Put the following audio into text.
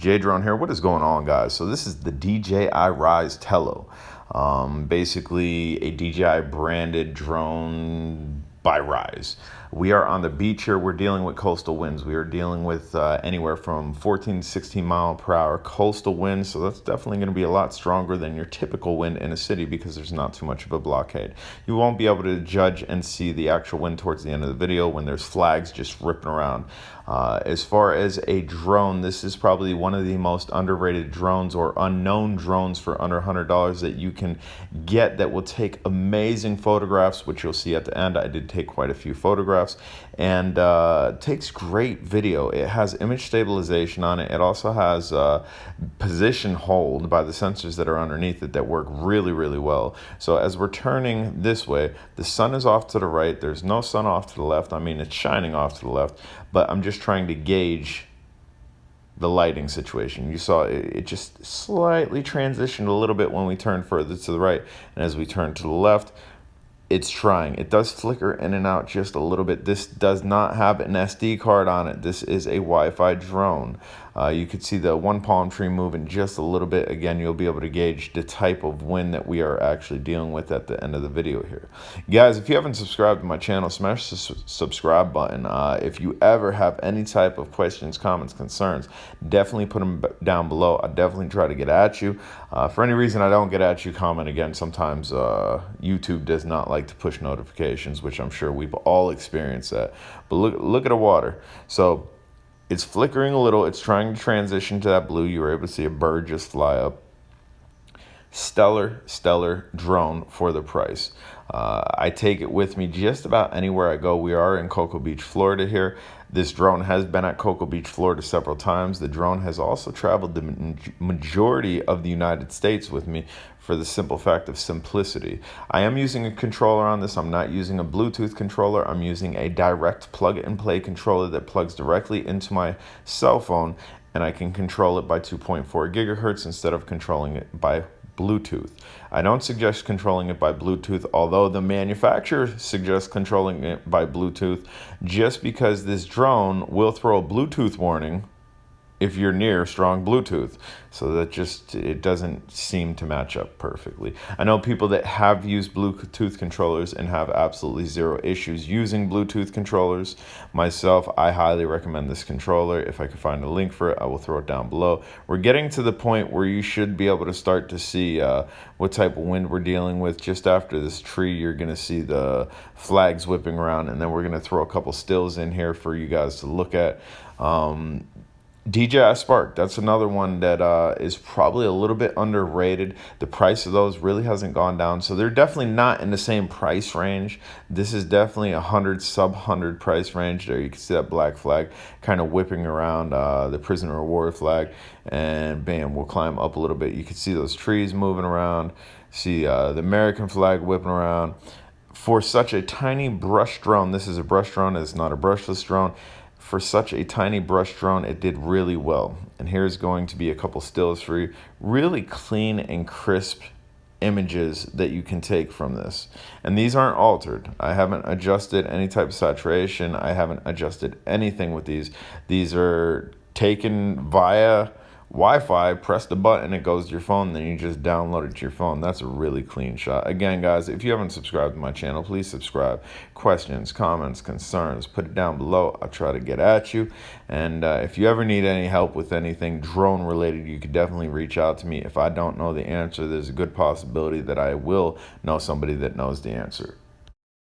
J Drone here. What is going on, guys? So this is the DJI Ryze TELLO, basically a DJI branded drone by Ryze. We are on the beach here. We're dealing with coastal winds. We are dealing with anywhere from 14 to 16 mile per hour coastal winds. So that's definitely going to be a lot stronger than your typical wind in a city because there's not too much of a blockade. You won't be able to judge and see the actual wind towards the end of the video when there's flags just ripping around. As far as a drone, this is probably one of the most underrated drones or unknown drones for under $100 that you can get that will take amazing photographs, which you'll see at the end. I did take quite a few photographs, and takes great video. It has image stabilization on it. It also has position hold by the sensors that are underneath it that work really, really well. So as we're turning this way, the sun is off to the right. There's no sun off to the left. I mean, it's shining off to the left, but I'm just trying to gauge the lighting situation. You saw it just slightly transitioned a little bit when we turned further to the right, and as we turn to the left, it's trying. It does flicker in and out just a little bit. This does not have an SD card on it. This is a Wi-Fi drone. You could see the one palm tree moving just a little bit. Again, you'll be able to gauge the type of wind that we are actually dealing with at the end of the video here. Guys, if you haven't subscribed to my channel, smash the subscribe button. If you ever have any type of questions, comments, concerns, definitely put them down below. I definitely try to get at you. For any reason I don't get at you, comment again. Sometimes YouTube does not like to push notifications, which I'm sure we've all experienced that. But look at the water. So it's flickering a little. It's trying to transition to that blue. You were able to see a bird just fly up. Stellar drone for the price. I take it with me just about anywhere I go. We are in Cocoa Beach, Florida here. This drone has been at Cocoa Beach, Florida several times. The drone has also traveled the majority of the United States with me for the simple fact of simplicity. I am using a controller on this. I'm not using a Bluetooth controller. I'm using a direct plug-and-play controller that plugs directly into my cell phone, and I can control it by 2.4 gigahertz instead of controlling it by Bluetooth. I don't suggest controlling it by Bluetooth, although the manufacturer suggests controlling it by Bluetooth, just because this drone will throw a Bluetooth warning if you're near strong Bluetooth. So that just, it doesn't seem to match up perfectly. I know people that have used Bluetooth controllers and have absolutely zero issues using Bluetooth controllers. Myself, I highly recommend this controller. If I can find a link for it, I will throw it down below. We're getting to the point where you should be able to start to see what type of wind we're dealing with. Just after this tree, you're gonna see the flags whipping around, and then we're gonna throw a couple stills in here for you guys to look at. DJI Spark, that's another one that is probably a little bit underrated. The price of those really hasn't gone down, so they're definitely not in the same price range. This is definitely sub-100 price range. There you can see that black flag kind of whipping around, the prisoner of war flag, and bam, we'll climb up a little bit. You can see those trees moving around, see the American flag whipping around. For such a tiny brush drone, this is a brush drone, it's not a brushless drone. For such a tiny brush drone, it did really well. And here's going to be a couple stills for you. Really clean and crisp images that you can take from this. And these aren't altered. I haven't adjusted any type of saturation. I haven't adjusted anything with these. These are taken via Wi-Fi, press the button, it goes to your phone, then you just download it to your phone. That's a really clean shot. Again, guys, if you haven't subscribed to my channel, please subscribe. Questions, comments, concerns, put it down below. I'll try to get at you. And if you ever need any help with anything drone related, you could definitely reach out to me. If I don't know the answer, there's a good possibility that I will know somebody that knows the answer.